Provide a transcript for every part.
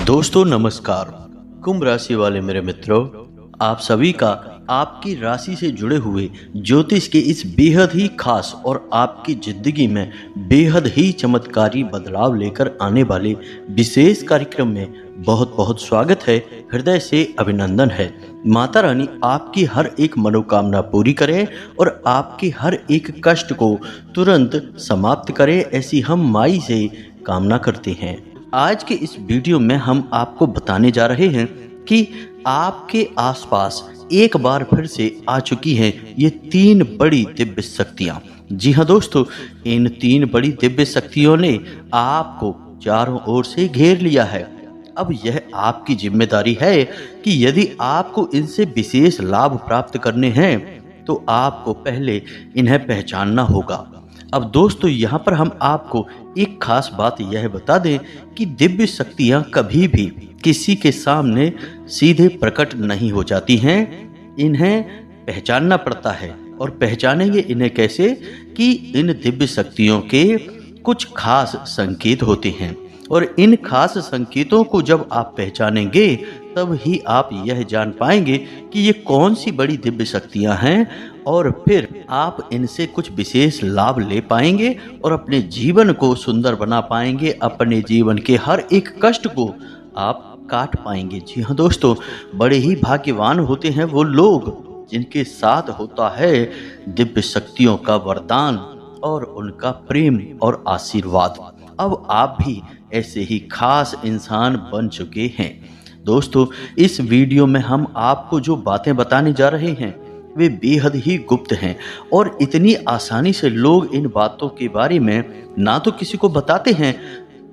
दोस्तों नमस्कार। कुंभ राशि वाले मेरे मित्रों, आप सभी का आपकी राशि से जुड़े हुए ज्योतिष के इस बेहद ही खास और आपकी जिंदगी में बेहद ही चमत्कारी बदलाव लेकर आने वाले विशेष कार्यक्रम में बहुत बहुत स्वागत है। हृदय से अभिनंदन है। माता रानी आपकी हर एक मनोकामना पूरी करे और आपके हर एक कष्ट को तुरंत समाप्त करे, ऐसी हम माई से कामना करते हैं। आज के इस वीडियो में हम आपको बताने जा रहे हैं कि आपके आसपास एक बार फिर से आ चुकी हैं ये 3 बड़ी दिव्य शक्तियां। जी हाँ दोस्तों, इन 3 बड़ी दिव्य शक्तियों ने आपको चारों ओर से घेर लिया है। अब यह आपकी जिम्मेदारी है कि यदि आपको इनसे विशेष लाभ प्राप्त करने हैं तो आपको पहले इन्हें पहचानना होगा। अब दोस्तों, यहाँ पर हम आपको एक खास बात यह बता दें कि दिव्य शक्तियाँ कभी भी किसी के सामने सीधे प्रकट नहीं हो जाती हैं। इन्हें पहचानना पड़ता है। और पहचानेंगे इन्हें कैसे? कि इन दिव्य शक्तियों के कुछ खास संकेत होते हैं और इन खास संकेतों को जब आप पहचानेंगे तब ही आप यह जान पाएंगे कि ये कौन सी बड़ी दिव्य शक्तियां हैं और फिर आप इनसे कुछ विशेष लाभ ले पाएंगे और अपने जीवन को सुंदर बना पाएंगे। अपने जीवन के हर एक कष्ट को आप काट पाएंगे। जी हाँ दोस्तों, बड़े ही भाग्यवान होते हैं वो लोग जिनके साथ होता है दिव्य शक्तियों का वरदान और उनका प्रेम और आशीर्वाद। अब आप भी ऐसे ही खास इंसान बन चुके हैं। दोस्तों, इस वीडियो में हम आपको जो बातें बताने जा रहे हैं वे बेहद ही गुप्त हैं और इतनी आसानी से लोग इन बातों के बारे में ना तो किसी को बताते हैं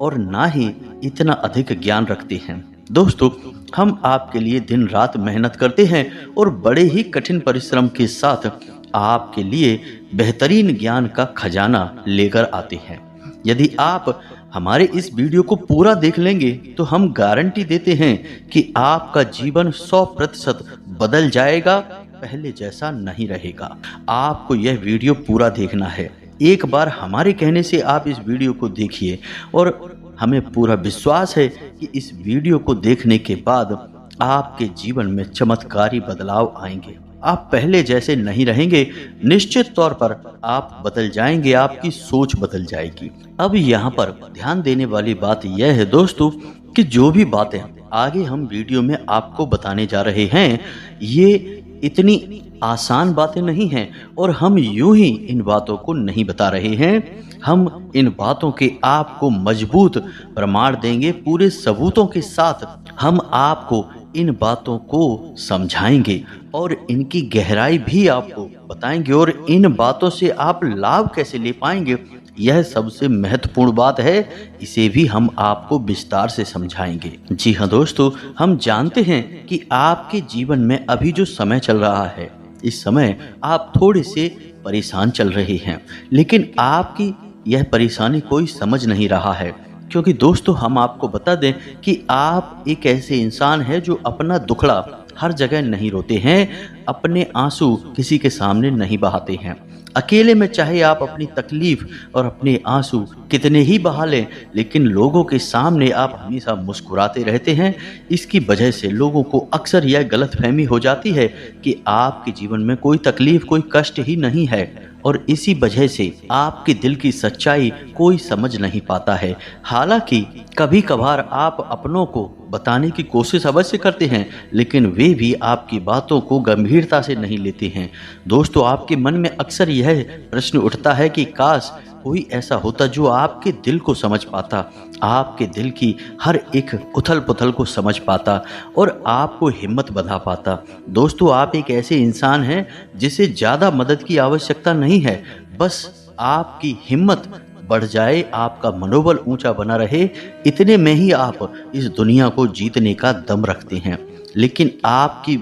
और ना ही इतना अधिक ज्ञान रखते हैं। दोस्तों, हम आपके लिए दिन रात मेहनत करते हैं और बड़े ही कठिन परिश्रम के साथ आपके लिए बेहतरीन ज्ञान का खजाना लेकर आते हैं। यदि आप हमारे इस वीडियो को पूरा देख लेंगे तो हम गारंटी देते हैं कि आपका जीवन 100% बदल जाएगा, पहले जैसा नहीं रहेगा। आपको यह वीडियो पूरा देखना है। एक बार हमारे कहने से आप इस वीडियो को देखिए और हमें पूरा विश्वास है कि इस वीडियो को देखने के बाद आपके जीवन में चमत्कारी बदलाव आएंगे। आप पहले जैसे नहीं रहेंगे, निश्चित तौर पर आप बदल जाएंगे, आपकी सोच बदल जाएगी। अब यहाँ पर ध्यान देने वाली बात यह है दोस्तों कि जो भी बातें आगे हम वीडियो में आपको बताने जा रहे हैं ये इतनी आसान बातें नहीं हैं और हम यूं ही इन बातों को नहीं बता रहे हैं। हम इन बातों के आपको मजबूत प्रमाण देंगे, पूरे सबूतों के साथ हम आपको इन बातों को समझाएंगे और इनकी गहराई भी आपको बताएंगे और इन बातों से आप लाभ कैसे ले पाएंगे, यह सबसे महत्वपूर्ण बात है। इसे भी हम आपको विस्तार से समझाएंगे। जी हाँ दोस्तों, हम जानते हैं कि आपके जीवन में अभी जो समय चल रहा है, इस समय आप थोड़े से परेशान चल रहे हैं, लेकिन आपकी यह परेशानी कोई समझ नहीं रहा है। क्योंकि दोस्तों, हम आपको बता दें कि आप एक ऐसे इंसान हैं जो अपना दुखड़ा हर जगह नहीं रोते हैं, अपने आंसू किसी के सामने नहीं बहाते हैं। अकेले में चाहे आप अपनी तकलीफ और अपने आंसू कितने ही बहा लें, लेकिन लोगों के सामने आप हमेशा मुस्कुराते रहते हैं। इसकी वजह से लोगों को अक्सर यह गलतफहमी हो जाती है कि आपके जीवन में कोई तकलीफ, कोई कष्ट ही नहीं है और इसी वजह से आपके दिल की सच्चाई कोई समझ नहीं पाता है। हालांकि कभी कभार आप अपनों को बताने की कोशिश अवश्य करते हैं, लेकिन वे भी आपकी बातों को गंभीरता से नहीं लेते हैं। दोस्तों, आपके मन में अक्सर यह प्रश्न उठता है कि काश कोई ऐसा होता जो आपके दिल को समझ पाता, आपके दिल की हर एक उथल पुथल को समझ पाता और आपको हिम्मत बंधा पाता। दोस्तों, आप एक ऐसे इंसान हैं जिसे ज़्यादा मदद की आवश्यकता नहीं है, बस आपकी हिम्मत बढ़ जाए, आपका मनोबल ऊंचा बना रहे, इतने में ही आप इस दुनिया को जीतने का दम रखते हैं। लेकिन आपकी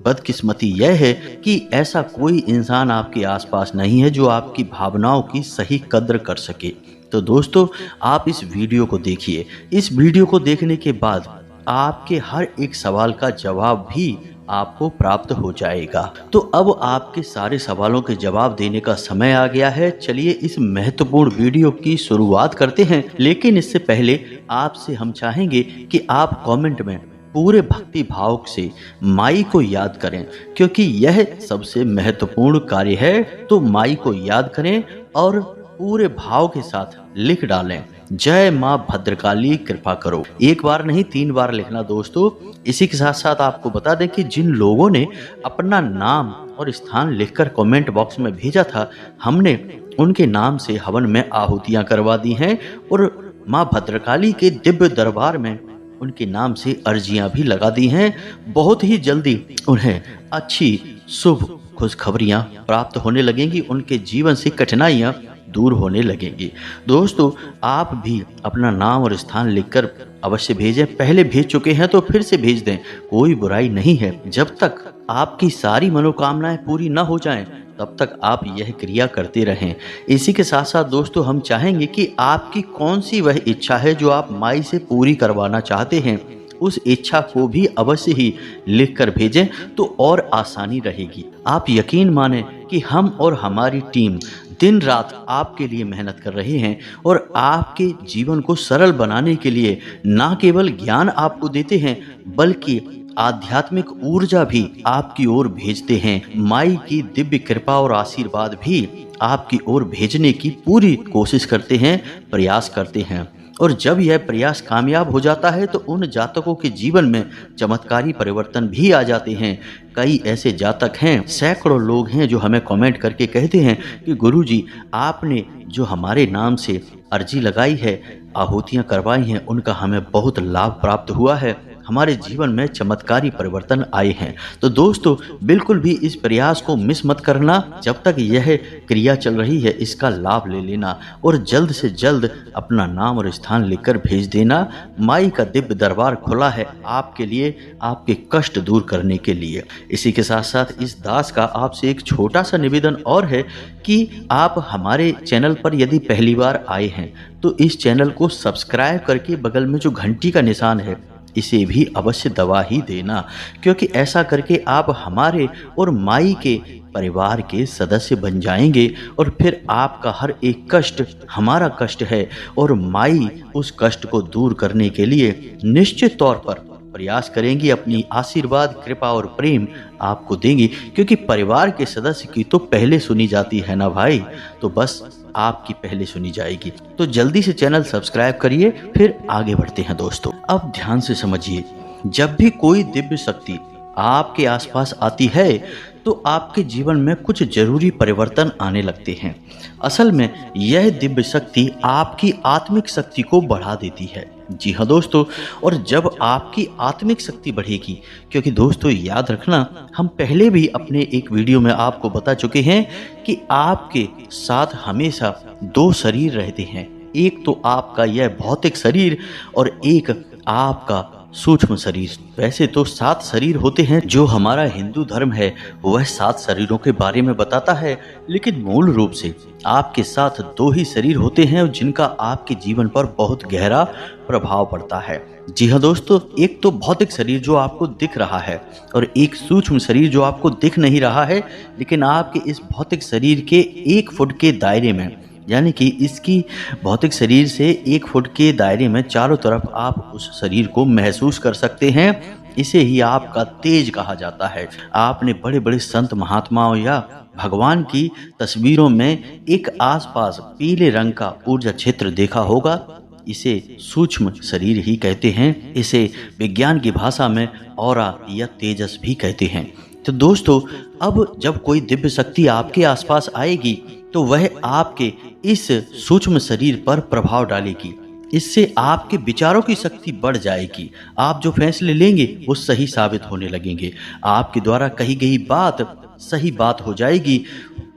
बदकिस्मती यह है कि ऐसा कोई इंसान आपके आसपास नहीं है जो आपकी भावनाओं की सही कद्र कर सके। तो दोस्तों, आप इस वीडियो को देखिए। इस वीडियो को देखने के बाद आपके हर एक सवाल का जवाब भी आपको प्राप्त हो जाएगा। तो अब आपके सारे सवालों के जवाब देने का समय आ गया है। चलिए इस महत्वपूर्ण वीडियो की शुरुआत करते हैं, लेकिन इससे पहले आपसे हम चाहेंगे कि आप कमेंट में पूरे भक्ति भाव से माई को याद करें, क्योंकि यह सबसे महत्वपूर्ण कार्य है। तो माई को याद करें और पूरे भाव के साथ लिख डालें, जय माँ भद्रकाली कृपा करो। एक बार नहीं 3 बार लिखना दोस्तों। इसी के साथ साथ आपको बता दें कि जिन लोगों ने अपना नाम और स्थान लिखकर कमेंट बॉक्स में भेजा था, हमने उनके नाम से हवन में आहुतियां करवा दी हैं और माँ भद्रकाली के दिव्य दरबार में उनके नाम से अर्जियां भी लगा दी हैं। बहुत ही जल्दी उन्हें अच्छी शुभ खुशखबरियां प्राप्त होने लगेंगी, उनके जीवन से कठिनाइयां दूर होने लगेंगी। दोस्तों, आप भी अपना नाम और स्थान लिखकर अवश्य भेजें। पहले भेज चुके हैं तो फिर से भेज दें, कोई बुराई नहीं है। जब तक आपकी सारी मनोकामनाएं पूरी न हो जाएं, तब तक आप यह क्रिया करते रहें। इसी के साथ साथ दोस्तों, हम चाहेंगे कि आपकी कौन सी वह इच्छा है जो आप माई से पूरी करवाना चाहते हैं, उस इच्छा को भी अवश्य ही लिख कर भेजें तो और आसानी रहेगी। आप यकीन माने कि हम और हमारी टीम दिन रात आपके लिए मेहनत कर रहे हैं और आपके जीवन को सरल बनाने के लिए न केवल ज्ञान आपको देते हैं, बल्कि आध्यात्मिक ऊर्जा भी आपकी ओर भेजते हैं। माई की दिव्य कृपा और आशीर्वाद भी आपकी ओर भेजने की पूरी कोशिश करते हैं, प्रयास करते हैं। और जब यह प्रयास कामयाब हो जाता है तो उन जातकों के जीवन में चमत्कारी परिवर्तन भी आ जाते हैं। कई ऐसे जातक हैं, सैकड़ों लोग हैं जो हमें कमेंट करके कहते हैं कि गुरुजी, आपने जो हमारे नाम से अर्जी लगाई है, आहुतियाँ करवाई हैं, उनका हमें बहुत लाभ प्राप्त हुआ है, हमारे जीवन में चमत्कारी परिवर्तन आए हैं। तो दोस्तों, बिल्कुल भी इस प्रयास को मिस मत करना। जब तक यह क्रिया चल रही है, इसका लाभ ले लेना और जल्द से जल्द अपना नाम और स्थान लिखकर भेज देना। माई का दिव्य दरबार खुला है आपके लिए, आपके कष्ट दूर करने के लिए। इसी के साथ साथ इस दास का आपसे एक छोटा सा निवेदन और है कि आप हमारे चैनल पर यदि पहली बार आए हैं तो इस चैनल को सब्सक्राइब करके बगल में जो घंटी का निशान है, इसे भी अवश्य दबा ही देना, क्योंकि ऐसा करके आप हमारे और माई के परिवार के सदस्य बन जाएंगे और फिर आपका हर एक कष्ट हमारा कष्ट है और माई उस कष्ट को दूर करने के लिए निश्चित तौर पर प्रयास करेंगी, अपनी आशीर्वाद, कृपा और प्रेम आपको देंगी, क्योंकि परिवार के सदस्य की तो पहले सुनी जाती है ना भाई, तो बस आपकी पहले सुनी जाएगी। तो जल्दी से चैनल सब्सक्राइब करिए, फिर आगे बढ़ते हैं दोस्तों। अब ध्यान से समझिए, जब भी कोई दिव्य शक्ति आपके आसपास आती है तो आपके जीवन में कुछ जरूरी परिवर्तन आने लगते हैं। असल में यह दिव्य शक्ति आपकी आत्मिक शक्ति को बढ़ा देती है। जी हाँ दोस्तों, और जब आपकी आत्मिक शक्ति बढ़ेगी, क्योंकि दोस्तों याद रखना, हम पहले भी अपने एक वीडियो में आपको बता चुके हैं कि आपके साथ हमेशा 2 शरीर रहते हैं। एक तो आपका यह भौतिक शरीर और एक आपका सूक्ष्म शरीर। वैसे तो 7 शरीर होते हैं, जो हमारा हिंदू धर्म है वह 7 शरीरों के बारे में बताता है, लेकिन मूल रूप से आपके साथ 2 ही शरीर होते हैं जिनका आपके जीवन पर बहुत गहरा प्रभाव पड़ता है। जी हाँ दोस्तों, एक तो भौतिक शरीर जो आपको दिख रहा है और एक सूक्ष्म शरीर जो आपको दिख नहीं रहा है, लेकिन आपके इस भौतिक शरीर के 1 फुट के दायरे में, यानी कि इसकी भौतिक शरीर से 1 फुट के दायरे में चारों तरफ आप उस शरीर को महसूस कर सकते हैं। इसे ही आपका तेज कहा जाता है। आपने बड़े बड़े संत महात्माओं या भगवान की तस्वीरों में एक आसपास पीले रंग का ऊर्जा क्षेत्र देखा होगा। इसे सूक्ष्म शरीर ही कहते हैं। इसे विज्ञान की भाषा में ऑरा या तेजस भी कहते हैं। तो दोस्तों, अब जब कोई दिव्य शक्ति आपके आसपास आएगी तो वह आपके इस सूक्ष्म शरीर पर प्रभाव डालेगी। इससे आपके विचारों की शक्ति बढ़ जाएगी। आप जो फैसले लेंगे वो सही साबित होने लगेंगे। आपके द्वारा कही गई बात सही बात हो जाएगी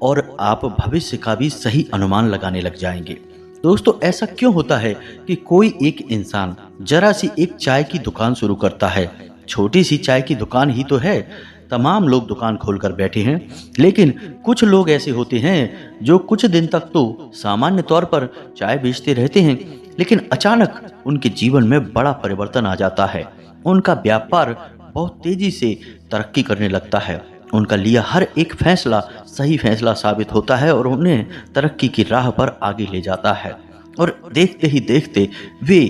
और आप भविष्य का भी सही अनुमान लगाने लग जाएंगे। दोस्तों, ऐसा क्यों होता है कि कोई एक इंसान जरा सी एक चाय की दुकान शुरू करता है। छोटी सी चाय की दुकान ही तो है, तमाम लोग दुकान खोलकर बैठे हैं, लेकिन कुछ लोग ऐसे होते हैं जो कुछ दिन तक तो सामान्य तौर पर चाय बेचते रहते हैं, लेकिन अचानक उनके जीवन में बड़ा परिवर्तन आ जाता है। उनका व्यापार बहुत तेजी से तरक्की करने लगता है। उनका लिया हर एक फैसला सही फैसला साबित होता है और उन्हें तरक्की की राह पर आगे ले जाता है। और देखते ही देखते वे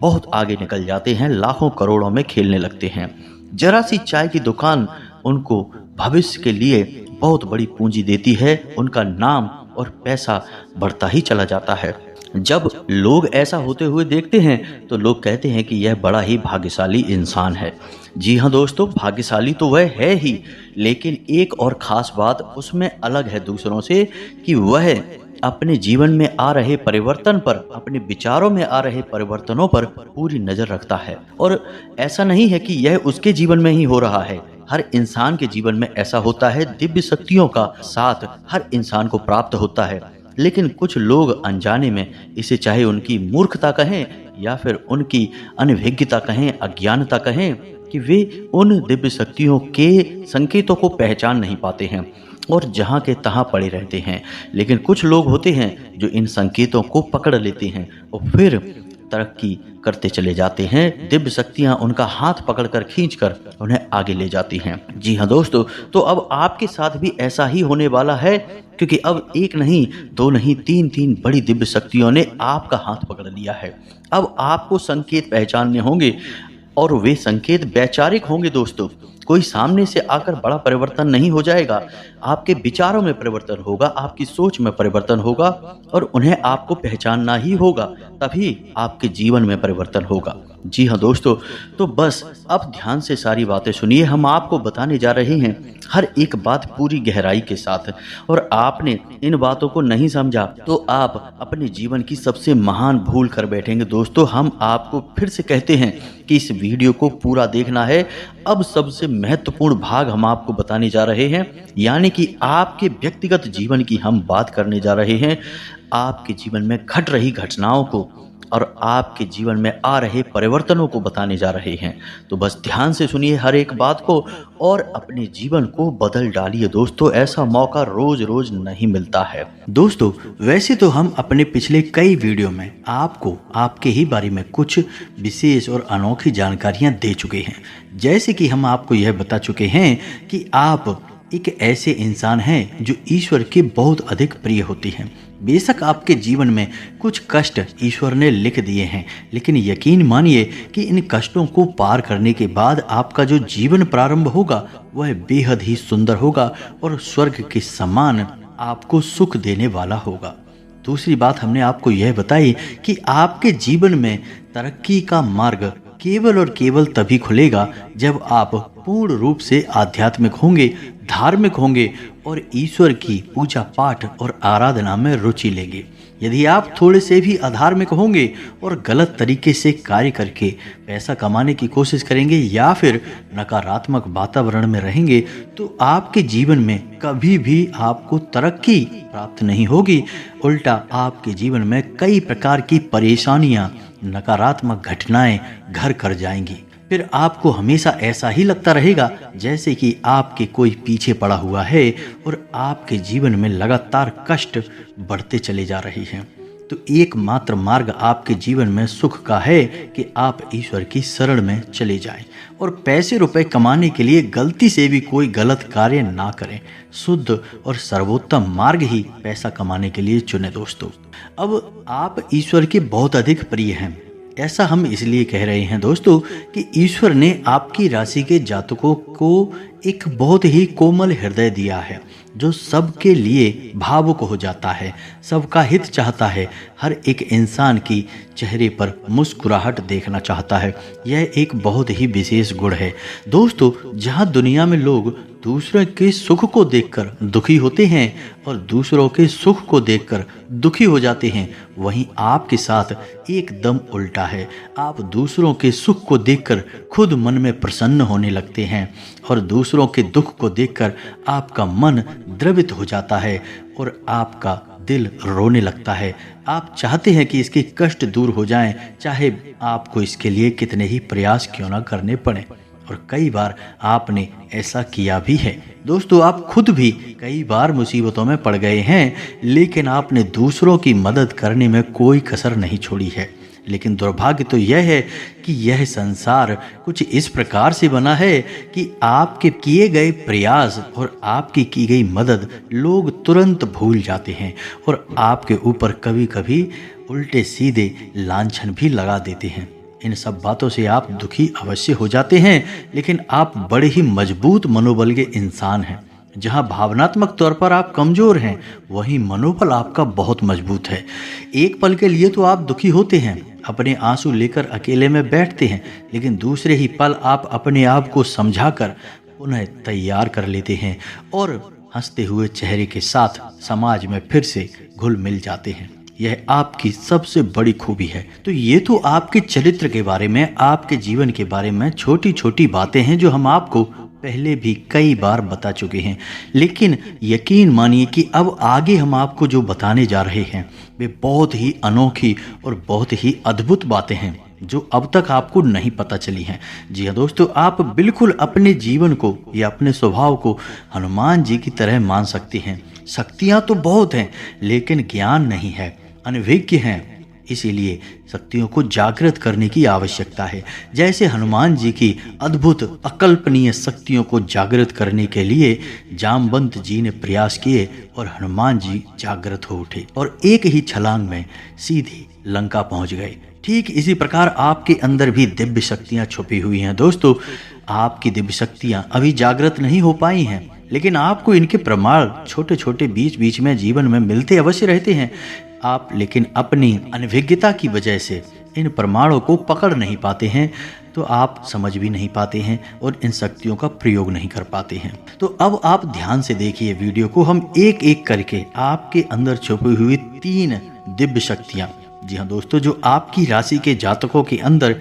बहुत आगे निकल जाते हैं, लाखों करोड़ों में खेलने लगते हैं। जरा सी चाय की दुकान उनको भविष्य के लिए बहुत बड़ी पूंजी देती है, उनका नाम और पैसा बढ़ता ही चला जाता है। जब लोग ऐसा होते हुए देखते हैं तो लोग कहते हैं कि यह बड़ा ही भाग्यशाली इंसान है। जी हाँ दोस्तों, भाग्यशाली तो वह है ही, लेकिन एक और ख़ास बात उसमें अलग है दूसरों से कि वह अपने जीवन में आ रहे परिवर्तन पर, अपने विचारों में आ रहे परिवर्तनों पर पूरी नज़र रखता है। और ऐसा नहीं है कि यह उसके जीवन में ही हो रहा है, हर इंसान के जीवन में ऐसा होता है। दिव्य शक्तियों का साथ हर इंसान को प्राप्त होता है, लेकिन कुछ लोग अनजाने में, इसे चाहे उनकी मूर्खता कहें या फिर उनकी अनभिज्ञता कहें, अज्ञानता कहें, कि वे उन दिव्य शक्तियों के संकेतों को पहचान नहीं पाते हैं और जहाँ के तहाँ पड़े रहते हैं। लेकिन कुछ लोग होते हैं जो इन संकेतों को पकड़ लेते हैं और फिर तरक्की करते चले जाते हैं। दिव्य शक्तियाँ उनका हाथ पकड़कर खींचकर उन्हें आगे ले जाती हैं। जी हाँ दोस्तों, तो अब आपके साथ भी ऐसा ही होने वाला है, क्योंकि अब एक नहीं, दो नहीं, तीन बड़ी दिव्य शक्तियों ने आपका हाथ पकड़ लिया है। अब आपको संकेत पहचानने होंगे और वे संकेत वैचारिक होंगे दोस्तों। कोई सामने से आकर बड़ा परिवर्तन नहीं हो जाएगा, आपके विचारों में परिवर्तन होगा, आपकी सोच में परिवर्तन होगा और उन्हें आपको पहचानना ही होगा, तभी आपके जीवन में परिवर्तन होगा। जी हाँ दोस्तों, तो बस अब ध्यान से सारी बातें सुनिए। हम आपको बताने जा रहे हैं हर एक बात पूरी गहराई के साथ, और आपने इन बातों को नहीं समझा तो आप अपने जीवन की सबसे महान भूल कर बैठेंगे। दोस्तों, हम आपको फिर से कहते हैं कि इस वीडियो को पूरा देखना है। अब सबसे महत्वपूर्ण भाग हम आपको बताने जा रहे हैं, यानी कि आपके व्यक्तिगत जीवन की हम बात करने जा रहे हैं, आपके जीवन में घट रही घटनाओं को और आपके जीवन में आ रहे परिवर्तनों को बताने जा रहे हैं। तो बस ध्यान से सुनिए हर एक बात को और अपने जीवन को बदल डालिए दोस्तों। ऐसा मौका रोज रोज नहीं मिलता है। दोस्तों, वैसे तो हम अपने पिछले कई वीडियो में आपको आपके ही बारे में कुछ विशेष और अनोखी जानकारियां दे चुके हैं। जैसे कि हम आपको यह बता चुके हैं कि आप एक ऐसे इंसान हैं जो ईश्वर के बहुत अधिक प्रिय होते हैं। बेशक आपके जीवन में कुछ कष्ट ईश्वर ने लिख दिए हैं, लेकिन यकीन मानिए कि इन कष्टों को पार करने के बाद आपका जो जीवन प्रारंभ होगा वह बेहद ही सुंदर होगा और स्वर्ग के समान आपको सुख देने वाला होगा। दूसरी बात हमने आपको यह बताई कि आपके जीवन में तरक्की का मार्ग केवल और केवल तभी खुलेगा जब आप पूर्ण रूप से आध्यात्मिक होंगे, धार्मिक होंगे और ईश्वर की पूजा पाठ और आराधना में रुचि लेंगे। यदि आप थोड़े से भी अधार्मिक होंगे और गलत तरीके से कार्य करके पैसा कमाने की कोशिश करेंगे या फिर नकारात्मक वातावरण में रहेंगे, तो आपके जीवन में कभी भी आपको तरक्की प्राप्त नहीं होगी। उल्टा आपके जीवन में कई प्रकार की परेशानियां, नकारात्मक घटनाएं घर कर जाएंगी। फिर आपको हमेशा ऐसा ही लगता रहेगा जैसे कि आपके कोई पीछे पड़ा हुआ है और आपके जीवन में लगातार कष्ट बढ़ते चले जा रहे हैं। तो एकमात्र मार्ग आपके जीवन में सुख का है कि आप ईश्वर की शरण में चले जाएं और पैसे रुपए कमाने के लिए गलती से भी कोई गलत कार्य ना करें। शुद्ध और सर्वोत्तम मार्ग ही पैसा कमाने के लिए चुने दोस्तों। अब आप ईश्वर के बहुत अधिक प्रिय हैं। ऐसा हम इसलिए कह रहे हैं दोस्तों कि ईश्वर ने आपकी राशि के जातकों को एक बहुत ही कोमल हृदय दिया है जो सबके लिए भावुक हो जाता है, सबका हित चाहता है, हर एक इंसान की चेहरे पर मुस्कुराहट देखना चाहता है। यह एक बहुत ही विशेष गुण है दोस्तों। जहां दुनिया में लोग दूसरों के सुख को देखकर दुखी होते हैं और दूसरों के सुख को देखकर दुखी हो जाते हैं, वहीं आपके साथ एकदम उल्टा है। आप दूसरों के सुख को देखकर खुद मन में प्रसन्न होने लगते हैं और दूसरों के दुख को देखकर आपका मन द्रवित हो जाता है और आपका दिल रोने लगता है। आप चाहते हैं कि इसके कष्ट दूर हो जाएं, चाहे आपको इसके लिए कितने ही प्रयास क्यों ना करने पड़े। और कई बार आपने ऐसा किया भी है दोस्तों। आप खुद भी कई बार मुसीबतों में पड़ गए हैं, लेकिन आपने दूसरों की मदद करने में कोई कसर नहीं छोड़ी है। लेकिन दुर्भाग्य तो यह है कि यह संसार कुछ इस प्रकार से बना है कि आपके किए गए प्रयास और आपकी की गई मदद लोग तुरंत भूल जाते हैं और आपके ऊपर कभी कभी उल्टे सीधे लांछन भी लगा देते हैं। इन सब बातों से आप दुखी अवश्य हो जाते हैं, लेकिन आप बड़े ही मजबूत मनोबल के इंसान हैं। जहां भावनात्मक तौर पर आप कमजोर हैं, वहीं मनोबल आपका बहुत मजबूत है। एक पल के लिए तो आप दुखी होते हैं, अपने आंसू लेकर अकेले में बैठते हैं, लेकिन दूसरे ही पल आप अपने आप को समझाकर उन्हें तैयार कर लेते हैं और हंसते हुए चेहरे के साथ समाज में फिर से घुल मिल जाते हैं। यह आपकी सबसे बड़ी खूबी है। तो ये तो आपके चरित्र के बारे में, आपके जीवन के बारे में छोटी छोटी बातें हैं जो हम आपको पहले भी कई बार बता चुके हैं, लेकिन यकीन मानिए कि अब आगे हम आपको जो बताने जा रहे हैं वे बहुत ही अनोखी और बहुत ही अद्भुत बातें हैं जो अब तक आपको नहीं पता चली हैं। जी हाँ दोस्तों, आप बिल्कुल अपने जीवन को या अपने स्वभाव को हनुमान जी की तरह मान सकते हैं। शक्तियाँ तो बहुत हैं, लेकिन ज्ञान नहीं है, अनभिज्ञ हैं। इसीलिए शक्तियों को जागृत करने की आवश्यकता है। जैसे हनुमान जी की अद्भुत अकल्पनीय शक्तियों को जागृत करने के लिए जामवंत जी ने प्रयास किए और हनुमान जी जागृत हो उठे और एक ही छलांग में सीधे लंका पहुंच गए। ठीक इसी प्रकार आपके अंदर भी दिव्य शक्तियां छुपी हुई हैं। दोस्तों, आपकी दिव्य शक्तियां अभी जागृत नहीं हो पाई हैं, लेकिन आपको इनके प्रमाण छोटे छोटे बीच बीच में जीवन में मिलते अवश्य रहते हैं। आप लेकिन अपनी अनभिज्ञता की वजह से इन प्रमाणों को पकड़ नहीं पाते हैं, तो आप समझ भी नहीं पाते हैं और इन शक्तियों का प्रयोग नहीं कर पाते हैं। तो अब आप ध्यान से देखिए वीडियो को, हम एक एक करके आपके अंदर छुपी हुई 3 दिव्य शक्तियां, जी हाँ दोस्तों, जो आपकी राशि के जातकों के अंदर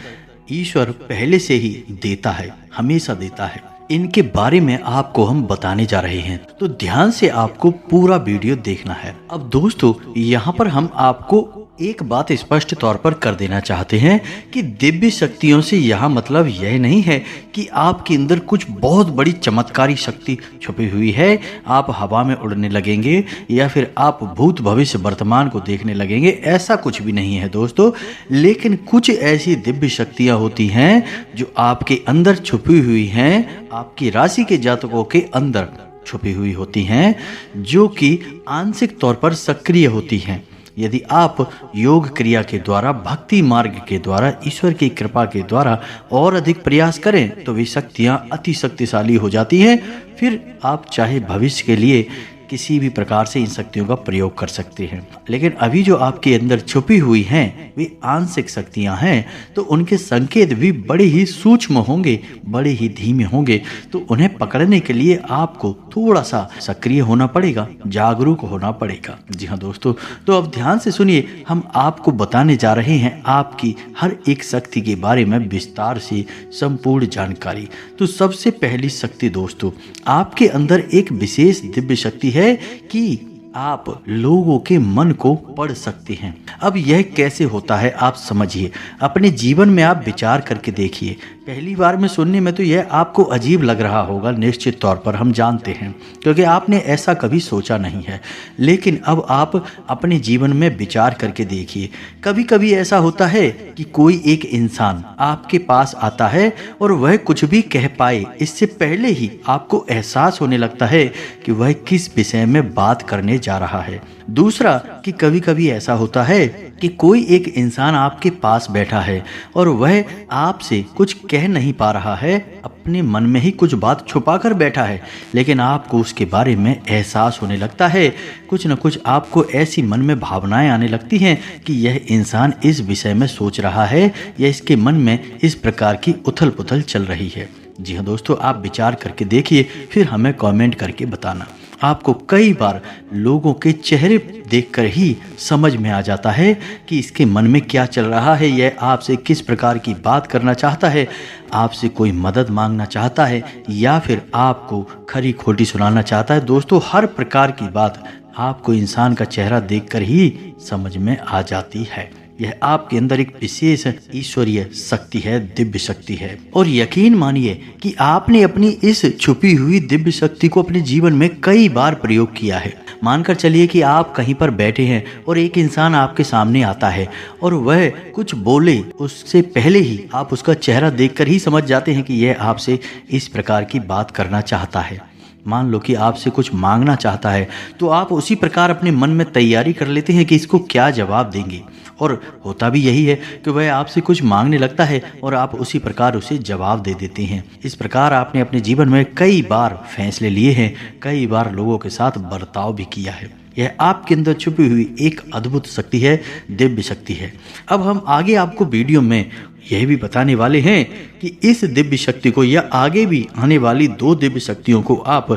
ईश्वर पहले से ही देता है, हमेशा देता है, इनके बारे में आपको हम बताने जा रहे हैं। तो ध्यान से आपको पूरा वीडियो देखना है। अब दोस्तों, यहाँ पर हम आपको एक बात स्पष्ट तौर पर कर देना चाहते हैं कि दिव्य शक्तियों से यहाँ मतलब यह नहीं है कि आपके अंदर कुछ बहुत बड़ी चमत्कारी शक्ति छुपी हुई है, आप हवा में उड़ने लगेंगे या फिर आप भूत भविष्य वर्तमान को देखने लगेंगे, ऐसा कुछ भी नहीं है दोस्तों। लेकिन कुछ ऐसी दिव्य शक्तियाँ होती हैं जो आपके अंदर छुपी हुई हैं, आपकी राशि के जातकों के अंदर छुपी हुई होती हैं, जो कि आंशिक तौर पर सक्रिय होती हैं। यदि आप योग क्रिया के द्वारा, भक्ति मार्ग के द्वारा, ईश्वर की कृपा के द्वारा और अधिक प्रयास करें तो वे शक्तियाँ अति शक्तिशाली हो जाती हैं। फिर आप चाहे भविष्य के लिए किसी भी प्रकार से इन शक्तियों का प्रयोग कर सकते हैं। लेकिन अभी जो आपके अंदर छुपी हुई हैं वे आंशिक शक्तियां हैं, तो उनके संकेत भी बड़े ही सूक्ष्म होंगे, बड़े ही धीमे होंगे। तो उन्हें पकड़ने के लिए आपको थोड़ा सा सक्रिय होना पड़ेगा, जागरूक होना पड़ेगा। जी हाँ दोस्तों, तो अब ध्यान से सुनिए, हम आपको बताने जा रहे हैं आपकी हर एक शक्ति के बारे में विस्तार से संपूर्ण जानकारी। तो सबसे पहली शक्ति दोस्तों, आपके अंदर एक विशेष दिव्य शक्ति है कि आप लोगों के मन को पढ़ सकते हैं। अब यह कैसे होता है आप समझिए, अपने जीवन में आप विचार करके देखिए। पहली बार में सुनने में तो यह आपको अजीब लग रहा होगा, निश्चित तौर पर हम जानते हैं, क्योंकि आपने ऐसा कभी सोचा नहीं है। लेकिन अब आप अपने जीवन में विचार करके देखिए। कभी कभी ऐसा होता है कि कोई एक इंसान आपके पास आता है और वह कुछ भी कह पाए इससे पहले ही आपको एहसास होने लगता है कि वह किस विषय में बात करने जा रहा है। दूसरा कि कभी कभी ऐसा होता है कि कोई एक इंसान आपके पास बैठा है और वह आपसे कुछ कह नहीं पा रहा है, अपने मन में ही कुछ बात छुपा कर बैठा है, लेकिन आपको उसके बारे में एहसास होने लगता है। कुछ न कुछ आपको ऐसी मन में भावनाएं आने लगती हैं कि यह इंसान इस विषय में सोच रहा है या इसके मन में इस प्रकार की उथल पुथल चल रही है। जी हाँ दोस्तों, आप विचार करके देखिए, फिर हमें कमेंट करके बताना। आपको कई बार लोगों के चेहरे देखकर ही समझ में आ जाता है कि इसके मन में क्या चल रहा है, यह आपसे किस प्रकार की बात करना चाहता है, आपसे कोई मदद मांगना चाहता है या फिर आपको खरी खोटी सुनाना चाहता है। दोस्तों, हर प्रकार की बात आपको इंसान का चेहरा देखकर ही समझ में आ जाती है। यह आपके अंदर एक विशेष ईश्वरीय शक्ति है, दिव्य शक्ति है। और यकीन मानिए कि आपने अपनी इस छुपी हुई दिव्य शक्ति को अपने जीवन में कई बार प्रयोग किया है। मानकर चलिए कि आप कहीं पर बैठे हैं और एक इंसान आपके सामने आता है और वह कुछ बोले उससे पहले ही आप उसका चेहरा देखकर ही समझ जाते हैं कि यह आपसे इस प्रकार की बात करना चाहता है। मान लो कि आपसे कुछ मांगना चाहता है, तो आप उसी प्रकार अपने मन में तैयारी कर लेते हैं कि इसको क्या जवाब देंगे। और होता भी यही है कि वह आपसे कुछ मांगने लगता है और आप उसी प्रकार उसे जवाब दे देते हैं। इस प्रकार आपने अपने जीवन में कई बार फैसले लिए हैं, कई बार लोगों के साथ बर्ताव भी किया है। यह आपके अंदर छुपी हुई एक अद्भुत शक्ति है, दिव्य शक्ति है। अब हम आगे आपको वीडियो में यह भी बताने वाले हैं कि इस दिव्य शक्ति को या आगे भी आने वाली 2 दिव्य शक्तियों को आप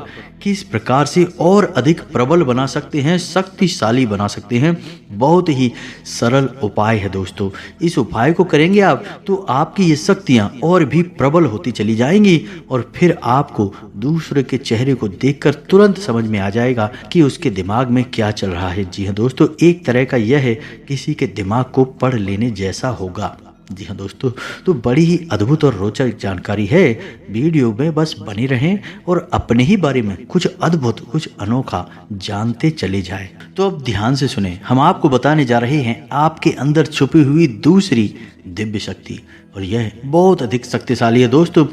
किस प्रकार से और अधिक प्रबल बना सकते हैं, शक्तिशाली बना सकते हैं। बहुत ही सरल उपाय है दोस्तों। इस उपाय को करेंगे आप तो आपकी ये शक्तियाँ और भी प्रबल होती चली जाएंगी और फिर आपको दूसरे के चेहरे को देखकर तुरंत समझ में आ जाएगा कि उसके दिमाग में क्या चल रहा है। जी हाँ दोस्तों, एक तरह का यह है किसी के दिमाग को पढ़ लेने जैसा होगा। जी हाँ दोस्तों, तो बड़ी ही अद्भुत और रोचक जानकारी है। वीडियो में बस बने रहें और अपने ही बारे में कुछ अद्भुत, कुछ अनोखा जानते चले जाएं। तो अब ध्यान से सुने, हम आपको बताने जा रहे हैं आपके अंदर छुपी हुई दूसरी दिव्य शक्ति, और यह बहुत अधिक शक्तिशाली है दोस्तों।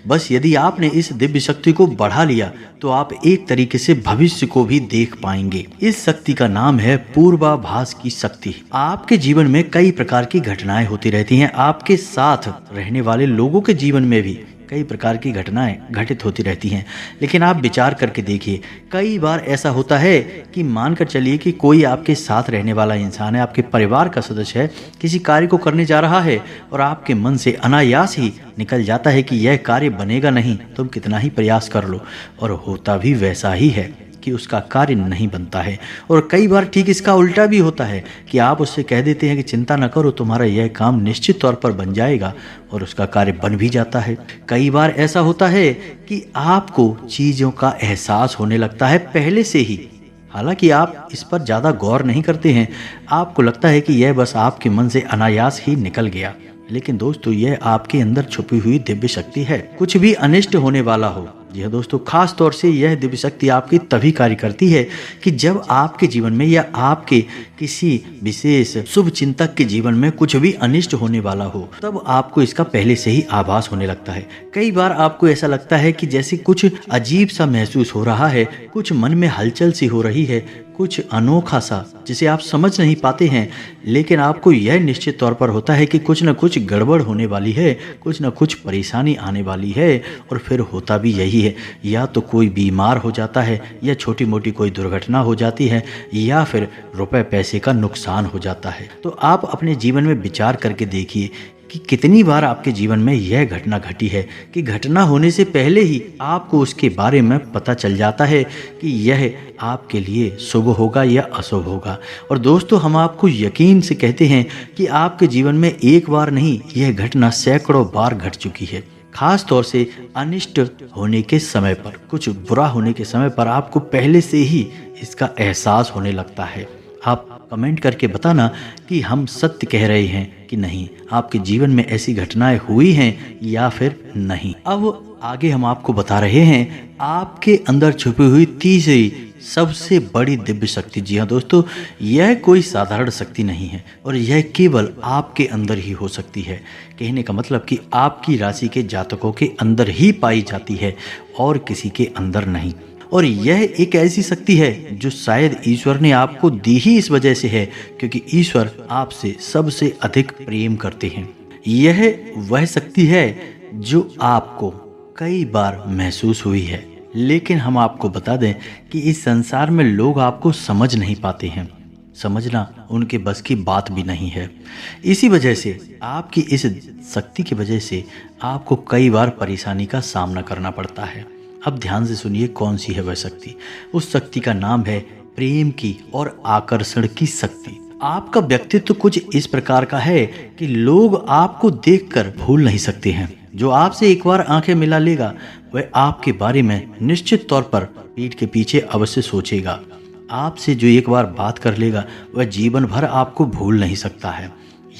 बस यदि आपने इस दिव्य शक्ति को बढ़ा लिया तो आप एक तरीके से भविष्य को भी देख पाएंगे। इस शक्ति का नाम है पूर्वाभास की शक्ति। आपके जीवन में कई प्रकार की घटनाएं होती रहती हैं, आपके साथ रहने वाले लोगों के जीवन में भी कई प्रकार की घटनाएं घटित होती रहती हैं। लेकिन आप विचार करके देखिए, कई बार ऐसा होता है कि मानकर चलिए कि कोई आपके साथ रहने वाला इंसान है, आपके परिवार का सदस्य है, किसी कार्य को करने जा रहा है और आपके मन से अनायास ही निकल जाता है कि यह कार्य बनेगा नहीं, तुम कितना ही प्रयास कर लो, और होता भी वैसा ही है कि उसका कार्य नहीं बनता है। और कई बार ठीक इसका उल्टा भी होता है कि आप उससे कह देते हैं कि चिंता न करो, तुम्हारा यह काम निश्चित तौर पर बन जाएगा, और उसका कार्य बन भी जाता है। कई बार ऐसा होता है कि आपको चीज़ों का एहसास होने लगता है पहले से ही, हालांकि आप इस पर ज़्यादा गौर नहीं करते हैं। आपको लगता है कि यह बस आपके मन से अनायास ही निकल गया, लेकिन दोस्तों यह आपके अंदर छुपी हुई दिव्य शक्ति है। कुछ भी अनिष्ट होने वाला हो, जी हाँ दोस्तों, खास तौर से यह दिव्य शक्ति आपकी तभी कार्य करती है कि जब आपके जीवन में या आपके किसी विशेष शुभ चिंतक के जीवन में कुछ भी अनिष्ट होने वाला हो, तब आपको इसका पहले से ही आभास होने लगता है। कई बार आपको ऐसा लगता है कि जैसे कुछ अजीब सा महसूस हो रहा है, कुछ मन में हलचल सी हो रही है, कुछ अनोखा सा जिसे आप समझ नहीं पाते हैं, लेकिन आपको यह निश्चित तौर पर होता है कि कुछ न कुछ गड़बड़ होने वाली है, कुछ न कुछ परेशानी आने वाली है। और फिर होता भी यही है, या तो कोई बीमार हो जाता है, या छोटी मोटी कोई दुर्घटना हो जाती है, या फिर रुपए पैसे का नुकसान हो जाता है। तो आप अपने जीवन में विचार करके देखिए कि कितनी बार आपके जीवन में यह घटना घटी है कि घटना होने से पहले ही आपको उसके बारे में पता चल जाता है कि यह आपके लिए शुभ होगा या अशुभ होगा। और दोस्तों, हम आपको यकीन से कहते हैं कि आपके जीवन में एक बार नहीं, यह घटना सैकड़ों बार घट चुकी है। खास तौर से अनिष्ट होने के समय पर, कुछ बुरा होने के समय पर आपको पहले से ही इसका एहसास होने लगता है। आप कमेंट करके बताना कि हम सत्य कह रहे हैं कि नहीं, आपके जीवन में ऐसी घटनाएं हुई हैं या फिर नहीं। अब आगे हम आपको बता रहे हैं आपके अंदर छुपी हुई तीसरी सबसे बड़ी दिव्य शक्ति। जी हाँ दोस्तों, यह कोई साधारण शक्ति नहीं है और यह केवल आपके अंदर ही हो सकती है। कहने का मतलब कि आपकी राशि के जातकों के अंदर ही पाई जाती है और किसी के अंदर नहीं। और यह एक ऐसी शक्ति है जो शायद ईश्वर ने आपको दी ही इस वजह से है क्योंकि ईश्वर आपसे सबसे अधिक प्रेम करते हैं। यह वह शक्ति है जो आपको कई बार महसूस हुई है, लेकिन हम आपको बता दें कि इस संसार में लोग आपको समझ नहीं पाते हैं। समझना उनके बस की बात भी नहीं है। इसी वजह से आपकी इस शक्ति की वजह से आपको कई बार परेशानी का सामना करना पड़ता है। अब ध्यान से सुनिए कौन सी है वह शक्ति। उस शक्ति का नाम है प्रेम की और आकर्षण की शक्ति। आपका व्यक्तित्व कुछ इस प्रकार का है कि लोग आपको देखकर भूल नहीं सकते हैं। जो आपसे एक बार आंखें मिला लेगा वह आपके बारे में निश्चित तौर पर पीठ के पीछे अवश्य सोचेगा। आपसे जो एक बार बात कर लेगा वह जीवन भर आपको भूल नहीं सकता है।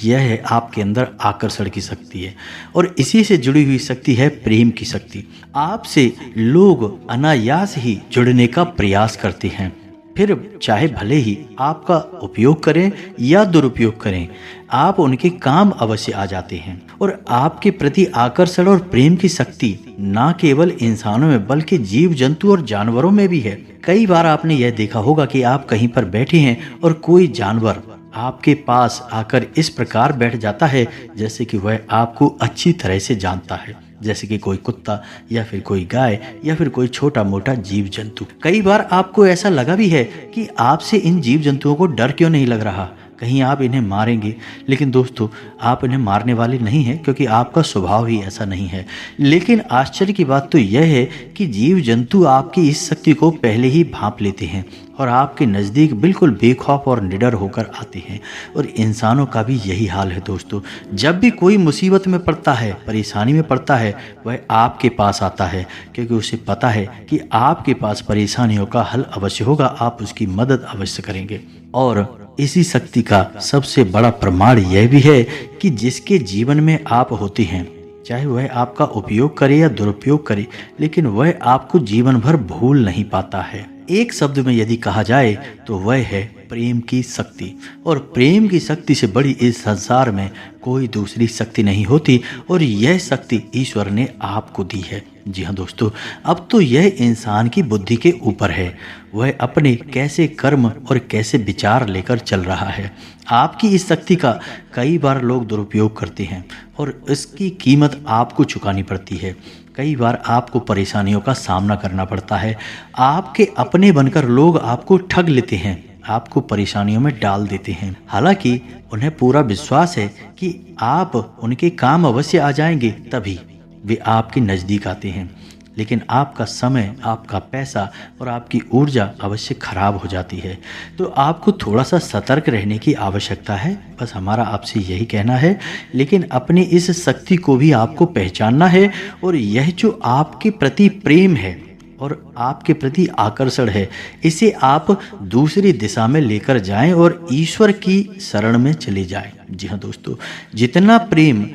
यह है आपके अंदर आकर्षण की शक्ति है और इसी से जुड़ी हुई शक्ति है प्रेम की शक्ति। आपसे लोग अनायास ही जुड़ने का प्रयास करते हैं। फिर चाहे भले ही आपका उपयोग करें या दुरुपयोग करें, आप उनके काम अवश्य आ जाते हैं। और आपके प्रति आकर्षण और प्रेम की शक्ति न केवल इंसानों में बल्कि जीव जंतु और जानवरों में भी है। कई बार आपने यह देखा होगा कि आप कहीं पर बैठे हैं और कोई जानवर आपके पास आकर इस प्रकार बैठ जाता है जैसे कि वह आपको अच्छी तरह से जानता है, जैसे कि कोई कुत्ता या फिर कोई गाय या फिर कोई छोटा मोटा जीव जंतु। कई बार आपको ऐसा लगा भी है कि आपसे इन जीव जंतुओं को डर क्यों नहीं लग रहा, कहीं आप इन्हें मारेंगे। लेकिन दोस्तों, आप इन्हें मारने वाले नहीं हैं क्योंकि आपका स्वभाव ही ऐसा नहीं है। लेकिन आश्चर्य की बात तो यह है कि जीव जंतु आपकी इस शक्ति को पहले ही भांप लेते हैं और आपके नज़दीक बिल्कुल बेखौफ और निडर होकर आते हैं। और इंसानों का भी यही हाल है दोस्तों। जब भी कोई मुसीबत में पड़ता है, परेशानी में पड़ता है, वह आपके पास आता है क्योंकि उसे पता है कि आपके पास परेशानियों का हल अवश्य होगा, आप उसकी मदद अवश्य करेंगे। और इसी शक्ति का सबसे बड़ा प्रमाण यह भी है कि जिसके जीवन में आप होते हैं, चाहे वह आपका उपयोग करे या दुरुपयोग करे, लेकिन वह आपको जीवन भर भूल नहीं पाता है। एक शब्द में यदि कहा जाए तो वह है प्रेम की शक्ति। और प्रेम की शक्ति से बड़ी इस संसार में कोई दूसरी शक्ति नहीं होती और यह शक्ति ईश्वर ने आपको दी है। जी हाँ दोस्तों, अब तो यह इंसान की बुद्धि के ऊपर है, वह अपने कैसे कर्म और कैसे विचार लेकर चल रहा है। आपकी इस शक्ति का कई बार लोग दुरुपयोग करते हैं और इसकी कीमत आपको चुकानी पड़ती है। कई बार आपको परेशानियों का सामना करना पड़ता है। आपके अपने बनकर लोग आपको ठग लेते हैं, आपको परेशानियों में डाल देते हैं। हालांकि उन्हें पूरा विश्वास है कि आप उनके काम अवश्य आ जाएंगे, तभी वे आपके नज़दीक आते हैं। लेकिन आपका समय, आपका पैसा और आपकी ऊर्जा अवश्य खराब हो जाती है। तो आपको थोड़ा सा सतर्क रहने की आवश्यकता है, बस हमारा आपसे यही कहना है। लेकिन अपनी इस शक्ति को भी आपको पहचानना है और यह जो आपके प्रति प्रेम है और आपके प्रति आकर्षण है, इसे आप दूसरी दिशा में लेकर जाएं और ईश्वर की शरण में चले जाएं। जी हाँ दोस्तों, जितना प्रेम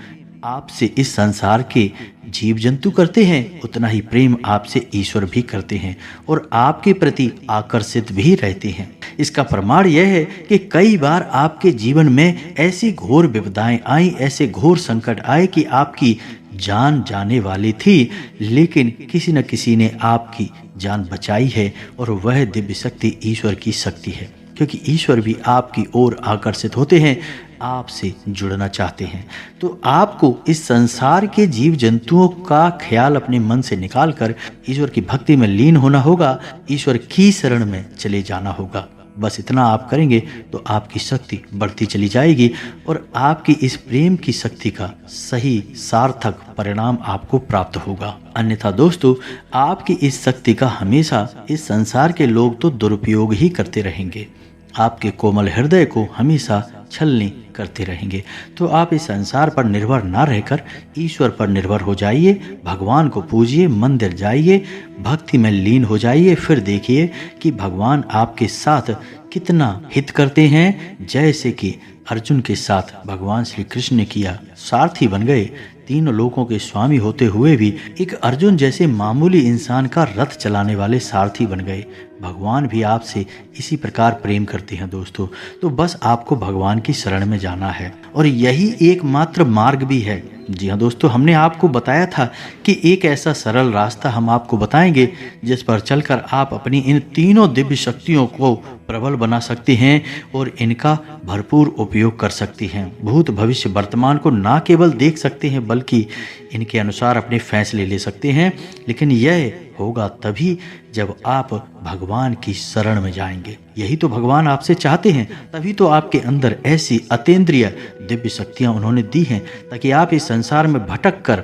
आपसे इस संसार के जीव जंतु करते हैं, उतना ही प्रेम आपसे ईश्वर भी करते हैं और आपके प्रति आकर्षित भी रहते हैं। इसका प्रमाण यह है कि कई बार आपके जीवन में ऐसी घोर विपदाएं आई, ऐसे घोर संकट आए कि आपकी जान जाने वाली थी, लेकिन किसी न किसी ने आपकी जान बचाई है और वह दिव्य शक्ति ईश्वर की शक्ति है। क्योंकि ईश्वर भी आपकी ओर आकर्षित होते हैं, आपसे जुड़ना चाहते हैं। तो आपको इस संसार के जीव जंतुओं का ख्याल अपने मन से निकालकर ईश्वर की भक्ति में लीन होना होगा, ईश्वर की शरण में चले जाना होगा। बस इतना आप करेंगे तो आपकी शक्ति बढ़ती चली जाएगी और आपकी इस प्रेम की शक्ति का सही सार्थक परिणाम आपको प्राप्त होगा। अन्यथा दोस्तों, आपकी इस शक्ति का हमेशा इस संसार के लोग तो दुरुपयोग ही करते रहेंगे, आपके कोमल हृदय को हमेशा छलनी करते रहेंगे। तो आप इस संसार पर निर्भर ना रहकर ईश्वर पर निर्भर हो जाइए, भगवान को पूजिए, मंदिर जाइए, भक्ति में लीन हो जाइए। फिर देखिए कि भगवान आपके साथ कितना हित करते हैं। जैसे कि अर्जुन के साथ भगवान श्री कृष्ण ने किया, सारथी बन गए। तीनों लोकों के स्वामी होते हुए भी एक अर्जुन जैसे मामूली इंसान का रथ चलाने वाले सारथी बन गए। भगवान भी आपसे इसी प्रकार प्रेम करते हैं दोस्तों। तो बस आपको भगवान की शरण में जाना है और यही एकमात्र मार्ग भी है। जी हाँ दोस्तों, हमने आपको बताया था कि एक ऐसा सरल रास्ता हम आपको बताएंगे जिस पर चलकर आप अपनी इन तीनों दिव्य शक्तियों को प्रबल बना सकते हैं और इनका भरपूर उपयोग कर सकते हैं। भूत भविष्य वर्तमान को ना केवल देख सकते हैं बल्कि इनके अनुसार अपने फैसले ले सकते हैं। लेकिन यह होगा तभी जब आप भगवान की शरण में जाएंगे। यही तो भगवान आपसे चाहते हैं, तभी तो आपके अंदर ऐसी अतीन्द्रिय दिव्य शक्तियां उन्होंने दी हैं ताकि आप इस संसार में भटक कर,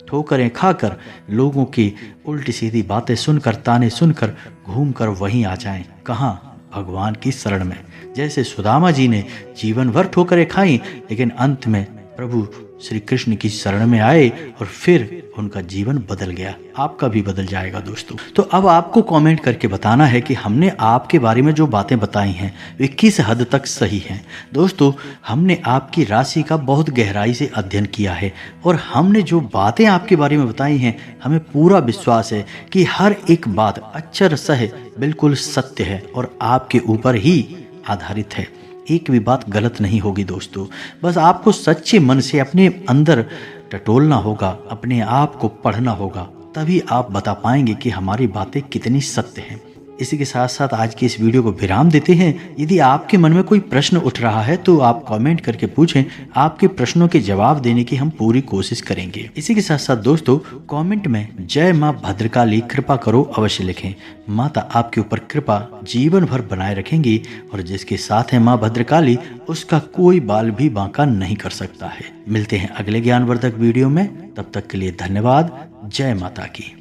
ठोकरें खाकर, लोगों की उल्टी सीधी बातें सुनकर, ताने सुनकर घूम कर वहीं आ जाएं। कहाँ? भगवान की शरण में। जैसे सुदामा जी ने जीवन भर ठोकरें खाई लेकिन अंत में प्रभु श्री कृष्ण की शरण में आए और फिर उनका जीवन बदल गया। आपका भी बदल जाएगा दोस्तों। तो अब आपको कमेंट करके बताना है कि हमने आपके बारे में जो बातें बताई हैं वे किस हद तक सही हैं। दोस्तों, हमने आपकी राशि का बहुत गहराई से अध्ययन किया है और हमने जो बातें आपके बारे में बताई हैं हमें पूरा विश्वास है कि हर एक बात अक्षरशः बिल्कुल सत्य है और आपके ऊपर ही आधारित है। एक भी बात गलत नहीं होगी दोस्तों। बस आपको सच्चे मन से अपने अंदर टटोलना होगा, अपने आप को पढ़ना होगा, तभी आप बता पाएंगे कि हमारी बातें कितनी सत्य हैं। इसी के साथ साथ आज की इस वीडियो को विराम देते हैं। यदि आपके मन में कोई प्रश्न उठ रहा है तो आप कमेंट करके पूछें, आपके प्रश्नों के जवाब देने की हम पूरी कोशिश करेंगे। इसी के साथ साथ दोस्तों, कमेंट में जय माँ भद्रकाली कृपा करो अवश्य लिखें। माता आपके ऊपर कृपा जीवन भर बनाए रखेंगी और जिसके साथ है माँ भद्रकाली उसका कोई बाल भी बांका नहीं कर सकता है। मिलते हैं अगले ज्ञानवर्धक वीडियो में, तब तक के लिए धन्यवाद। जय माता की।